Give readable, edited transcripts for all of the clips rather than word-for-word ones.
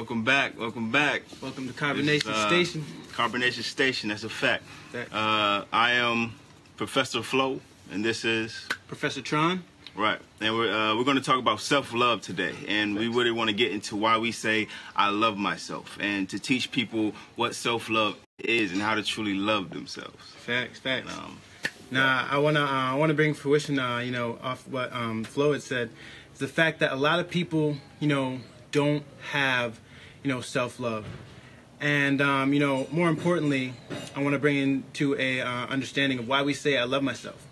Welcome back. Welcome back. Welcome to Carbonation Station. Carbonation Station. That's a fact. I am Professor Flo, and this is Professor Tron. Right, and we're going to talk about self-love today, and we really want to get into why we say I love myself, and to teach people what self-love is and how to truly love themselves. Facts. Now, I wanna bring fruition, off what Flo had said. It's the fact that a lot of people, don't have, self-love, and more importantly, I want to bring into a understanding of why we say I love myself.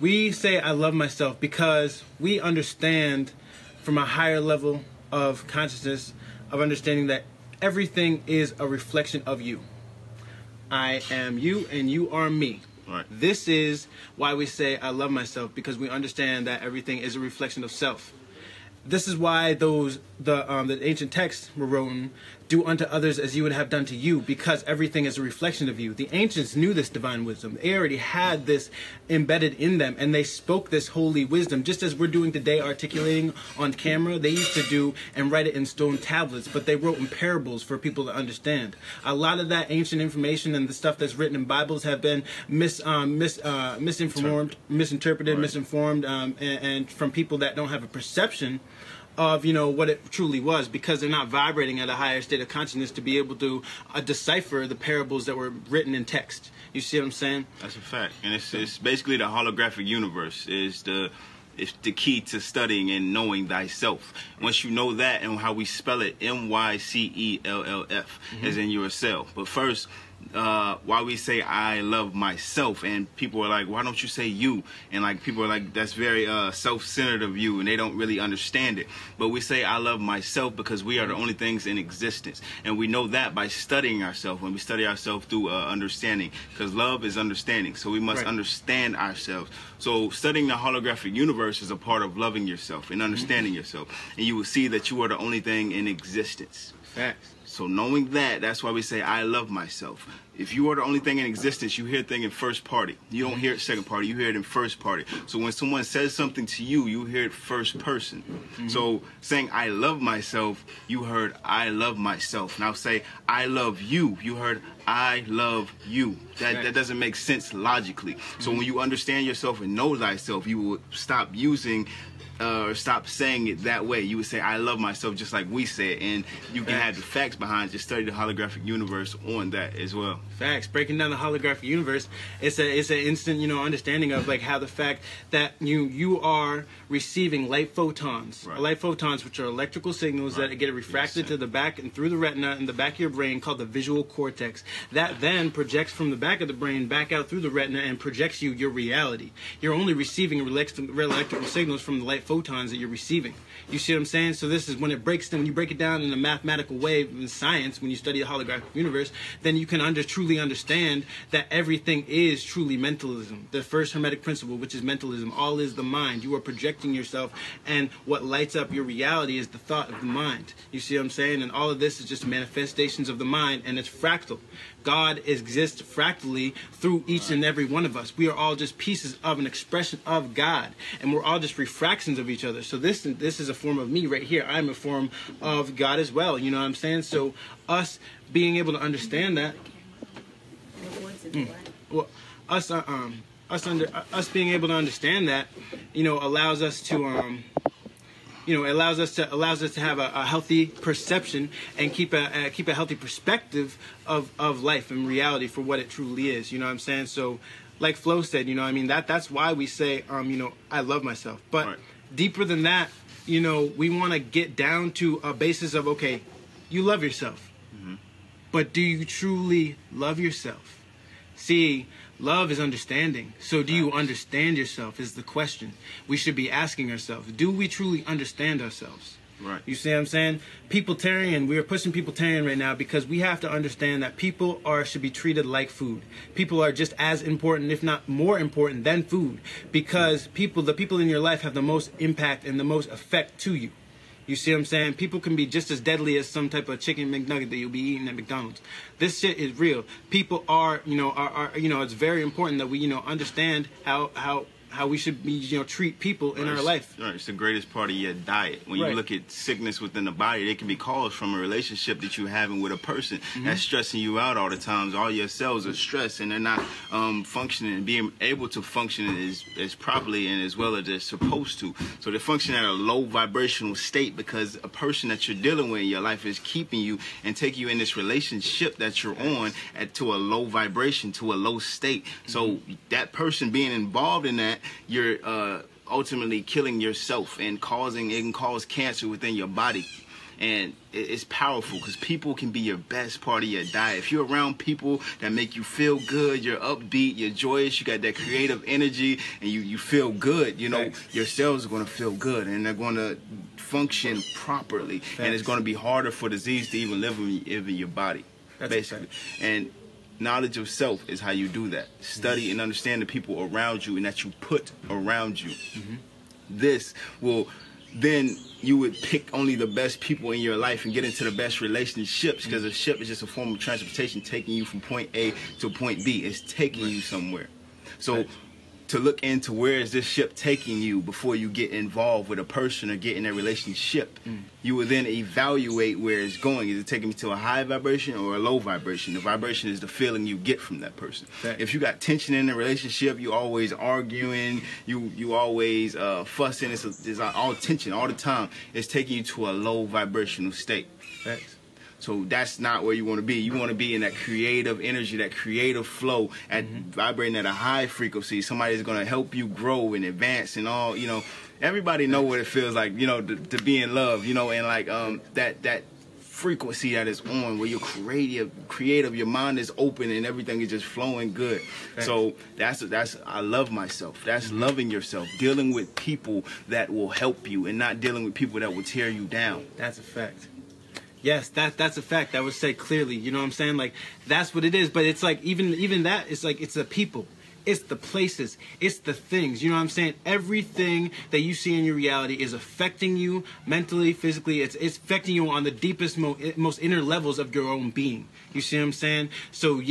We say I love myself because we understand from a higher level of consciousness, of understanding that everything is a reflection of you. I am you and you are me. Right. This is why we say I love myself, because we understand that everything is a reflection of self. This is why the ancient texts were written, do unto others as you would have done to you, because everything is a reflection of you. The ancients knew this divine wisdom. They already had this embedded in them, and they spoke this holy wisdom, just as we're doing today, articulating on camera. They used to do and write it in stone tablets, but they wrote in parables for people to understand. A lot of that ancient information and the stuff that's written in Bibles have been misinformed, misinterpreted, right, misinformed, and from people that don't have a perception of what it truly was, because they're not vibrating at a higher state of consciousness to be able to decipher the parables that were written in text. You see what I'm saying? That's a fact, and it's basically the holographic universe is the key to studying and knowing thyself. Once you know that, and how we spell it, M-Y-C-E-L-L-F, as in yourself. But first, why we say I love myself, and people are like, why don't you say you? And like people are like, that's very self-centered of you, and they don't really understand it. But we say I love myself because we are the only things in existence, and we know that by studying ourselves. When we study ourselves through understanding, because love is understanding, so we must understand ourselves. So studying the holographic universe is a part of loving yourself and understanding yourself, and you will see that you are the only thing in existence. Facts. So knowing that, that's why we say I love myself. If you are the only thing in existence, you hear thing in first party. You don't hear it second party, you hear it in first party. So when someone says something to you, you hear it first person. So saying I love myself, you heard I love myself. Now say I love you, you heard I love you. That doesn't make sense logically. So when you understand yourself and know thyself, you will stop using or stop saying it that way. You would say I love myself just like we said, and you can have the facts behind. Just study the holographic universe on that as well. Facts. Breaking down the holographic universe, it's an instant understanding of like how the fact that you are receiving light photons, light photons, which are electrical signals that get refracted to the back and through the retina in the back of your brain, called the visual cortex. That then projects from the back of the brain back out through the retina and projects you your reality. You're only receiving electrical signals from the light photons that you're receiving. You see what I'm saying? So this is when it breaks down, when you break it down in a mathematical way in science, when you study the holographic universe, then you can truly understand that everything is truly mentalism. The first hermetic principle, which is mentalism, all is the mind. You are projecting yourself, and what lights up your reality is the thought of the mind. You see what I'm saying? And all of this is just manifestations of the mind, and it's fractal. God exists fractally through each and every one of us. We are all just pieces of an expression of God, and we're all just refractions of each other. So this is a form of me right here. I'm a form of God as well. You know what I'm saying? So us being able to understand that, well, us being able to understand that, allows us to allows us to have a healthy perception and keep a healthy perspective of life and reality for what it truly is. You know what I'm saying? So, like Flo said, that's why we say, I love myself. But deeper than that, we want to get down to a basis of, okay, you love yourself, but do you truly love yourself? See, love is understanding. So do you understand yourself is the question we should be asking ourselves. Do we truly understand ourselves? Right. You see what I'm saying? Peopletarian, we are pushing peopletarian right now because we have to understand that people should be treated like food. People are just as important, if not more important than food, because the people in your life have the most impact and the most effect to you. You see what I'm saying? People can be just as deadly as some type of chicken McNugget that you'll be eating at McDonald's. This shit is real. People are, it's very important that we, understand how be, treat people in our life. Right, it's the greatest part of your diet. When you look at sickness within the body, it can be caused from a relationship that you're having with a person that's stressing you out all the times. All your cells are stressed and they're not functioning and being able to function as properly and as well as they're supposed to. So they're functioning at a low vibrational state because a person that you're dealing with in your life is keeping you and taking you in this relationship that you're on to a low vibration, to a low state. So that person being involved in that, you're ultimately killing yourself and it can cause cancer within your body. And it's powerful because people can be your best part of your diet. If you're around people that make you feel good, you're upbeat, you're joyous, you got that creative energy, and you feel good, your cells are going to feel good and they're going to function properly. And it's going to be harder for disease to even live in your body, basically. And knowledge of self is how you do that. Study and understand the people around you and that you put around you. This will then you would pick only the best people in your life and get into the best relationships, because a ship is just a form of transportation taking you from point A to point B. It's taking you somewhere. So to look into where is this ship taking you before you get involved with a person or get in a relationship, you will then evaluate where it's going. Is it taking me to a high vibration or a low vibration? The vibration is the feeling you get from that person. If you got tension in a relationship, you always arguing, you always fussing, it's all tension all the time. It's taking you to a low vibrational state. So that's not where you want to be. You want to be in that creative energy, that creative flow, vibrating at a high frequency. Somebody's going to help you grow and advance and all, Everybody know what it feels like, to be in love, and like that frequency that is on, where you're creative, your mind is open and everything is just flowing good. So that's I love myself. That's loving yourself, dealing with people that will help you and not dealing with people that will tear you down. That's a fact. Yes, that's a fact. That was said clearly. You know what I'm saying? Like, that's what it is. But it's like, even that, it's like, it's the people. It's the places. It's the things. You know what I'm saying? Everything that you see in your reality is affecting you mentally, physically. It's affecting you on the deepest, most inner levels of your own being. You see what I'm saying? So,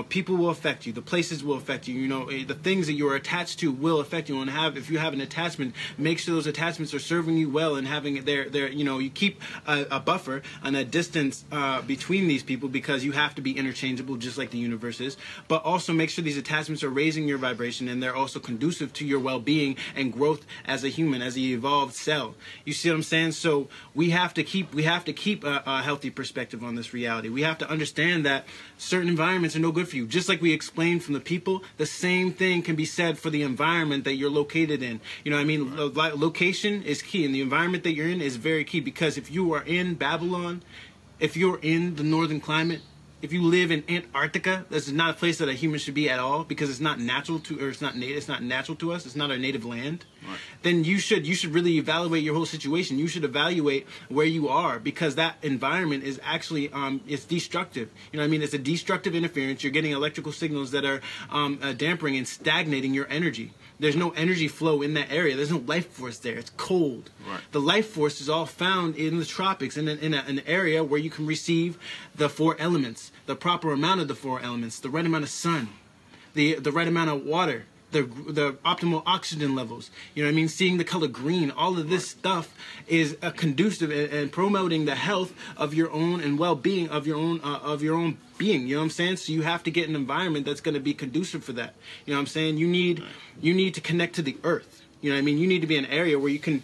people will affect you. The places will affect you. The things that you're attached to will affect you. And if you have an attachment, make sure those attachments are serving you well and having you keep a buffer and a distance between these people, because you have to be interchangeable just like the universe is. But also make sure these attachments are raising your vibration and they're also conducive to your well-being and growth as a human, as an evolved cell. You see what I'm saying? So we have to keep a healthy perspective on this reality. We have to understand that certain environments are no good for you. Just like we explained from the people, the same thing can be said for the environment that you're located in. You know what I mean? Location is key, and the environment that you're in is very key, because if you are in Babylon, if you're in the northern climate, if you live in Antarctica, this is not a place that a human should be at all, because it's not natural to, or it's not natural to us. It's not our native land. Right. Then you should really evaluate your whole situation. You should evaluate where you are, because that environment is actually it's destructive. You know what I mean? It's a destructive interference. You're getting electrical signals that are dampering and stagnating your energy. There's no energy flow in that area. There's no life force there. It's cold. Right. The life force is all found in the tropics, in an area where you can receive the 4 elements, the proper amount of the 4 elements, the right amount of sun, the right amount of water, the optimal oxygen levels. You know what I mean? Seeing the color green. All of this stuff is conducive and promoting the health of your own and well-being of your own being. You know what I'm saying? So you have to get an environment that's going to be conducive for that. You know what I'm saying? You need to connect to the earth. You know what I mean? You need to be in an area where you can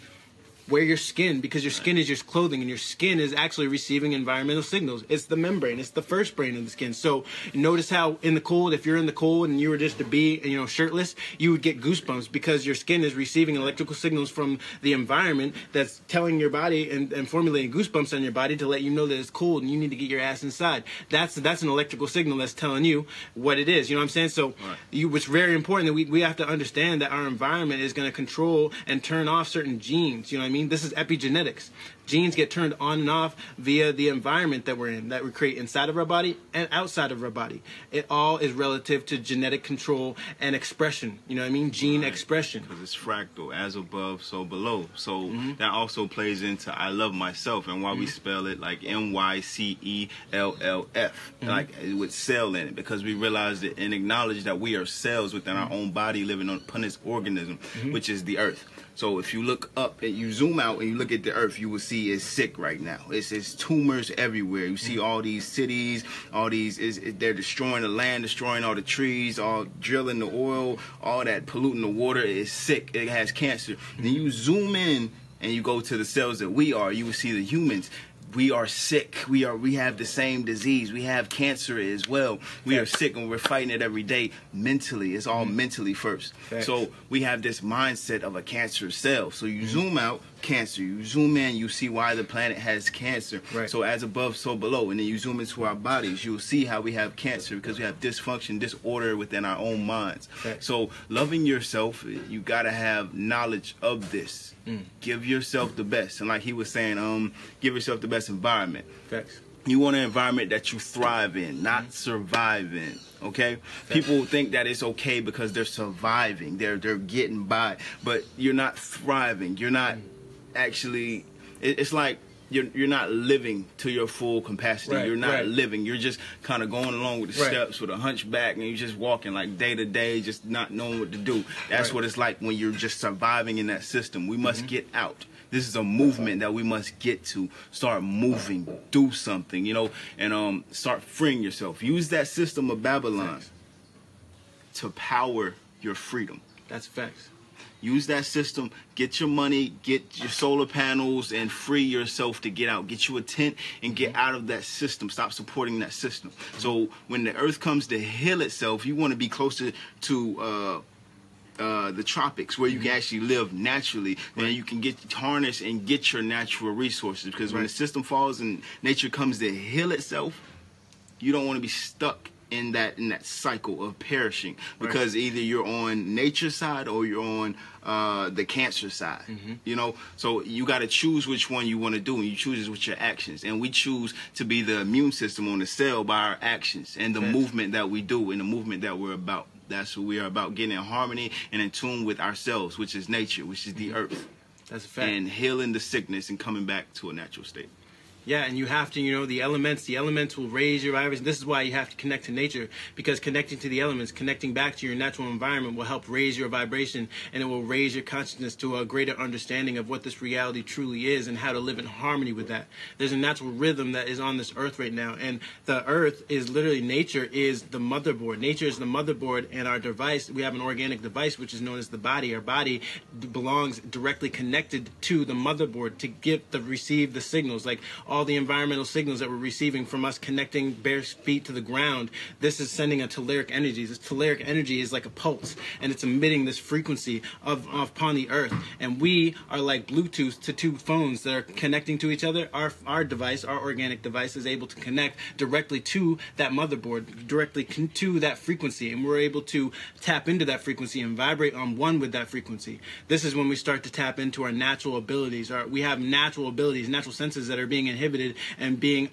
wear your skin, because your skin is your clothing, and your skin is actually receiving environmental signals. It's the membrane. It's the first brain of the skin. So notice how in the cold, if you're in the cold and you were just to be, shirtless, you would get goosebumps, because your skin is receiving electrical signals from the environment that's telling your body and formulating goosebumps on your body to let you know that it's cold and you need to get your ass inside. That's an electrical signal that's telling you what it is. You know what I'm saying? So it's very important that we have to understand that our environment is going to control and turn off certain genes. You know what I mean? mean? This is epigenetics. Genes get turned on and off via the environment that we're in, that we create inside of our body and outside of our body. It all is relative to genetic control and expression. You know what I mean? Gene expression. Because it's fractal, as above, so below. So that also plays into I love myself, and why we spell it like Mycellf, like with cell in it, because we realize it and acknowledge that we are cells within our own body living upon this organism, which is the earth. So if you look up and you zoom out and you look at the earth, you will see it's sick right now. It's tumors everywhere. You see all these cities, all these, they're destroying the land, destroying all the trees, all drilling the oil, all that polluting the water. It's sick. It has cancer. Then you zoom in and you go to the cells that we are, you will see the humans. We are sick. We have the same disease. We have cancer as well. We are sick, and we're fighting it every day mentally. It's all mentally first. So we have this mindset of a cancerous cell. So you zoom out, cancer. You zoom in, you see why the planet has cancer. So as above, so below. And then you zoom into our bodies, you'll see how we have cancer, because we have dysfunction, disorder within our own minds. So loving yourself, you got to have knowledge of this. Give yourself the best. And like he was saying, give yourself the best environment. You want an environment that you thrive in, not survive in. Okay? People think that it's okay because they're surviving. They're getting by. But you're not thriving. You're not actually, it's like you're not living to your full capacity. You're not living. You're just kind of going along with the steps with a hunchback, and you're just walking like day to day, just not knowing what to do. That's what it's like when you're just surviving in that system. We must get out. This is a movement that we must get to. Start moving, do something, you know, and start freeing yourself. Use that system of Babylon to power your freedom. That's facts. Use that system, get your money, get your solar panels, and free yourself to get out. Get you a tent and get out of that system. Stop supporting that system. So when the earth comes to heal itself, you want to be closer to the tropics, where you can actually live naturally, and you can harness and get your natural resources. Because when the system falls and nature comes to heal itself, you don't want to be stuck in that cycle of perishing, because either you're on nature's side or you're on the cancer side. You know, so you got to choose which one you want to do, and you choose it with your actions. And we choose to be the immune system on the cell by our actions and the movement that we do and the movement that we're about. That's what we are about, getting in harmony and in tune with ourselves, which is nature, which is the earth. That's a fact. And healing the sickness and coming back to a natural state. Yeah, and you have to, you know, the elements will raise your vibration. This is why you have to connect to nature, because connecting to the elements, connecting back to your natural environment will help raise your vibration, and it will raise your consciousness to a greater understanding of what this reality truly is and how to live in harmony with that. There's a natural rhythm that is on this earth right now, and the earth is literally, nature is the motherboard. Nature is the motherboard, and our device, we have an organic device, which is known as the body. Our body belongs directly connected to the motherboard to receive the signals, like all the environmental signals that we're receiving from us connecting bare feet to the ground. This is sending a telluric energy. This telluric energy is like a pulse, and it's emitting this frequency upon the earth. And we are like Bluetooth to two phones that are connecting to each other. Our device, our organic device, is able to connect directly to that motherboard, directly to that frequency, and we're able to tap into that frequency and vibrate on one with that frequency. This is when we start to tap into our natural abilities. We have natural abilities, natural senses that are being inhibited and being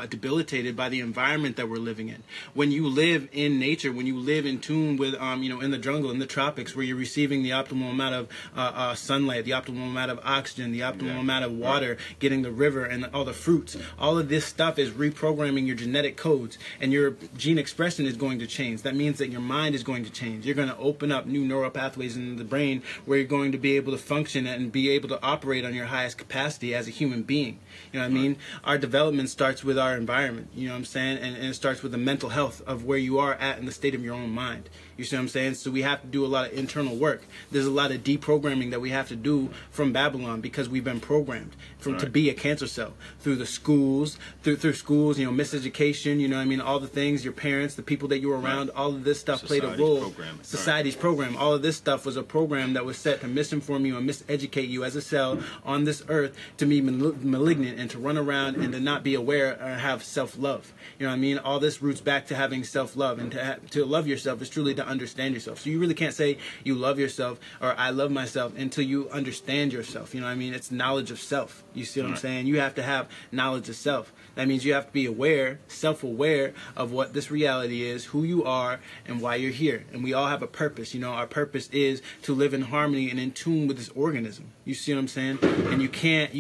debilitated by the environment that we're living in. When you live in nature, when you live in tune with in the jungle, in the tropics, where you're receiving the optimal amount of sunlight, the optimal amount of oxygen, the optimal amount of water, getting the river and all the fruits, all of this stuff is reprogramming your genetic codes, and your gene expression is going to change. That means that your mind is going to change. You're going to open up new neural pathways in the brain where you're going to be able to function and be able to operate on your highest capacity as a human being. You know what I mean? Our development starts with our environment, you know what I'm saying? And it starts with the mental health of where you are at in the state of your own mind. You see what I'm saying? So we have to do a lot of internal work. There's a lot of deprogramming that we have to do from Babylon, because we've been programmed to be a cancer cell through the schools, through schools, miseducation, you know what I mean? All the things, your parents, the people that you were around, all of this stuff played a role. Society's program. All of this stuff was a program that was set to misinform you and miseducate you as a cell on this earth, to be malignant and to run around and to not be aware or have self-love. You know what I mean? All this roots back to having self-love, and to love yourself is truly to understand yourself. So you really can't say you love yourself or I love myself until you understand yourself. You know what I mean? It's knowledge of self. You see what I'm saying? You have to have knowledge of self. That means you have to be aware, self-aware of what this reality is, who you are, and why you're here. And we all have a purpose. You know, our purpose is to live in harmony and in tune with this organism. You see what I'm saying? And you can't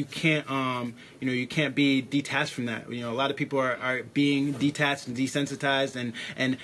be detached from that. You know, a lot of people are being detached and desensitized and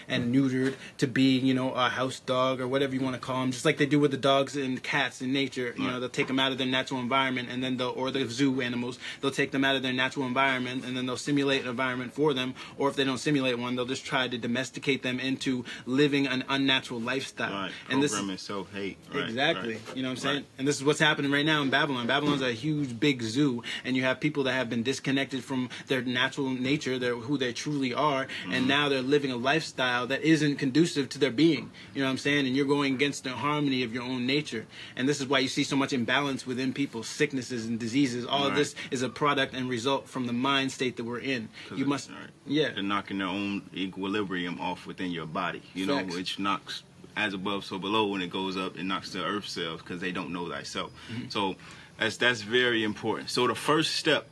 neutered to be, you know, a house dog or whatever you want to call them, just like they do with the dogs and cats in nature. You know, they'll take them out of their natural environment, and then or the zoo animals, they'll take them out of their natural environment, and then they'll simulate an environment for them, or if they don't simulate one, they'll just try to domesticate them into living an unnatural lifestyle. Right. And programming self-hate. Right. Exactly. Right. You know what I'm saying? Right. And this is what's happening right now in Babylon. Babylon's a huge, big zoo, and you have people that have been disconnected from their natural nature, who they truly are, and now they're living a lifestyle that isn't conducive to their being. You know what I'm saying? And you're going against the harmony of your own nature. And this is why you see so much imbalance within people, sicknesses and diseases. All of this is a product and result from the mind state that we're in. You must, they're knocking their own equilibrium off within your body, you know, Facts. which knocks as above so below. When it goes up, it knocks the earth cells because they don't know thyself. So that's very important. So the first step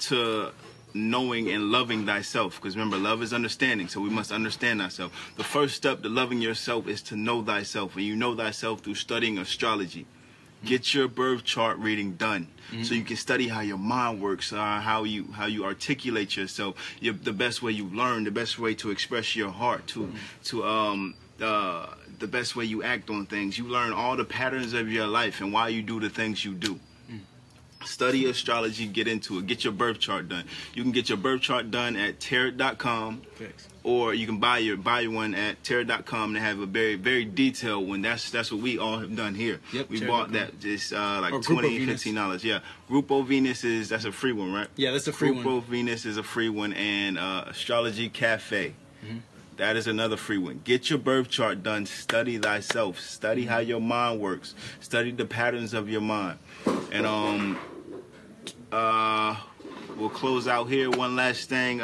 to knowing and loving thyself, because remember, love is understanding, so we must understand thyself. The first step to loving yourself is to know thyself, and you know thyself through studying astrology. Get your birth chart reading done, so you can study how your mind works, how you articulate yourself, the best way you learn, the best way to express your heart, the best way you act on things. You learn all the patterns of your life and why you do the things you do. Study astrology, get into it. Get your birth chart done. You can get your birth chart done at tarot.com, or you can buy one at tarot.com and have a very, very detailed one. That's what we all have done here. Yep, we bought that just like $20, $15. Yeah, Grupo Venus that's a free one, right? Yeah, that's a free one. Grupo Venus is a free one, and Astrology Cafe. That is another free one. Get your birth chart done. Study thyself. Study how your mind works. Study the patterns of your mind. And we'll close out here. One last thing.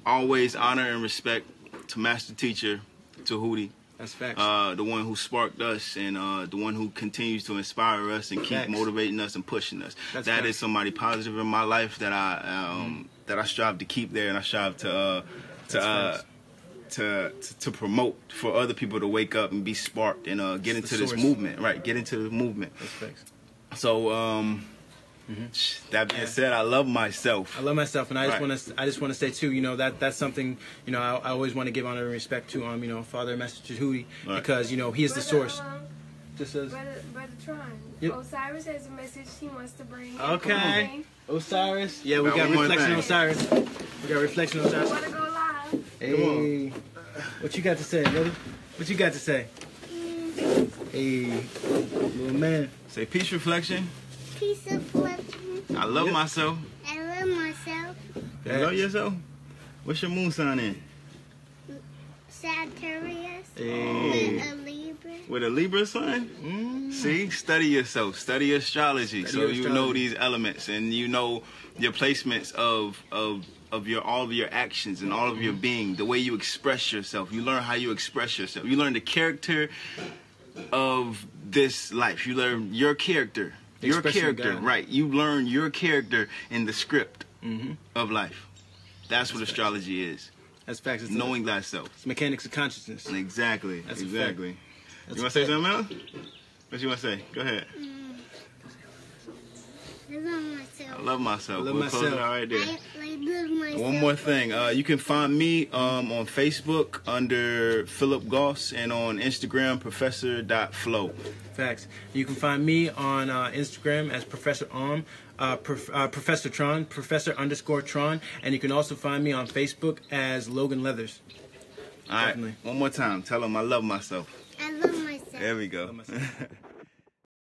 Always honor and respect to Master Teacher Tehuti. That's facts. The one who sparked us, and the one who continues to inspire us and keep motivating us and pushing us. That is somebody positive in my life that I strive to keep there, and I strive to promote for other people to wake up and be sparked and get into this movement. Right, get into the movement. That's facts. So that being said, I love myself. I love myself, and I just want to say too, you know, that's something, you know, I always want to give honor and respect to you know, Father Master Tehuti, because you know he is the source. Just as Brother Tron. Yep. Osiris has a message he wants to bring. Okay. Osiris. Yeah, we got Reflection Osiris. We got Reflection Osiris. I want to go live. Hey. What you got to say, brother? What you got to say? Hey, little man. Say peace, reflection. Peace reflection. I love myself. I love myself. You love yourself? What's your moon sign in? Sagittarius. Hey. With a Libra. With a Libra sign? See, study yourself. Study astrology, so you know these elements, and you know your placements of all of your actions and all of your being, the way you express yourself. You learn how you express yourself. You learn the character of this life. You learn your character. Your character, right. You learn your character in the script of life. That's what astrology is. That's facts. It's knowing thyself. It's mechanics of consciousness. Exactly. That's exactly. You want to say something else? What you want to say? Go ahead. I love myself. I love myself. I love We'll myself. close it out right there. I love myself. One more thing. You can find me on Facebook under Philip Goss, and on Instagram, professor.flow. Facts. You can find me on Instagram as Professor Professor Tron, Professor_Tron, and you can also find me on Facebook as Logan Leathers. All right. One more time. Tell them I love myself. I love myself. There we go.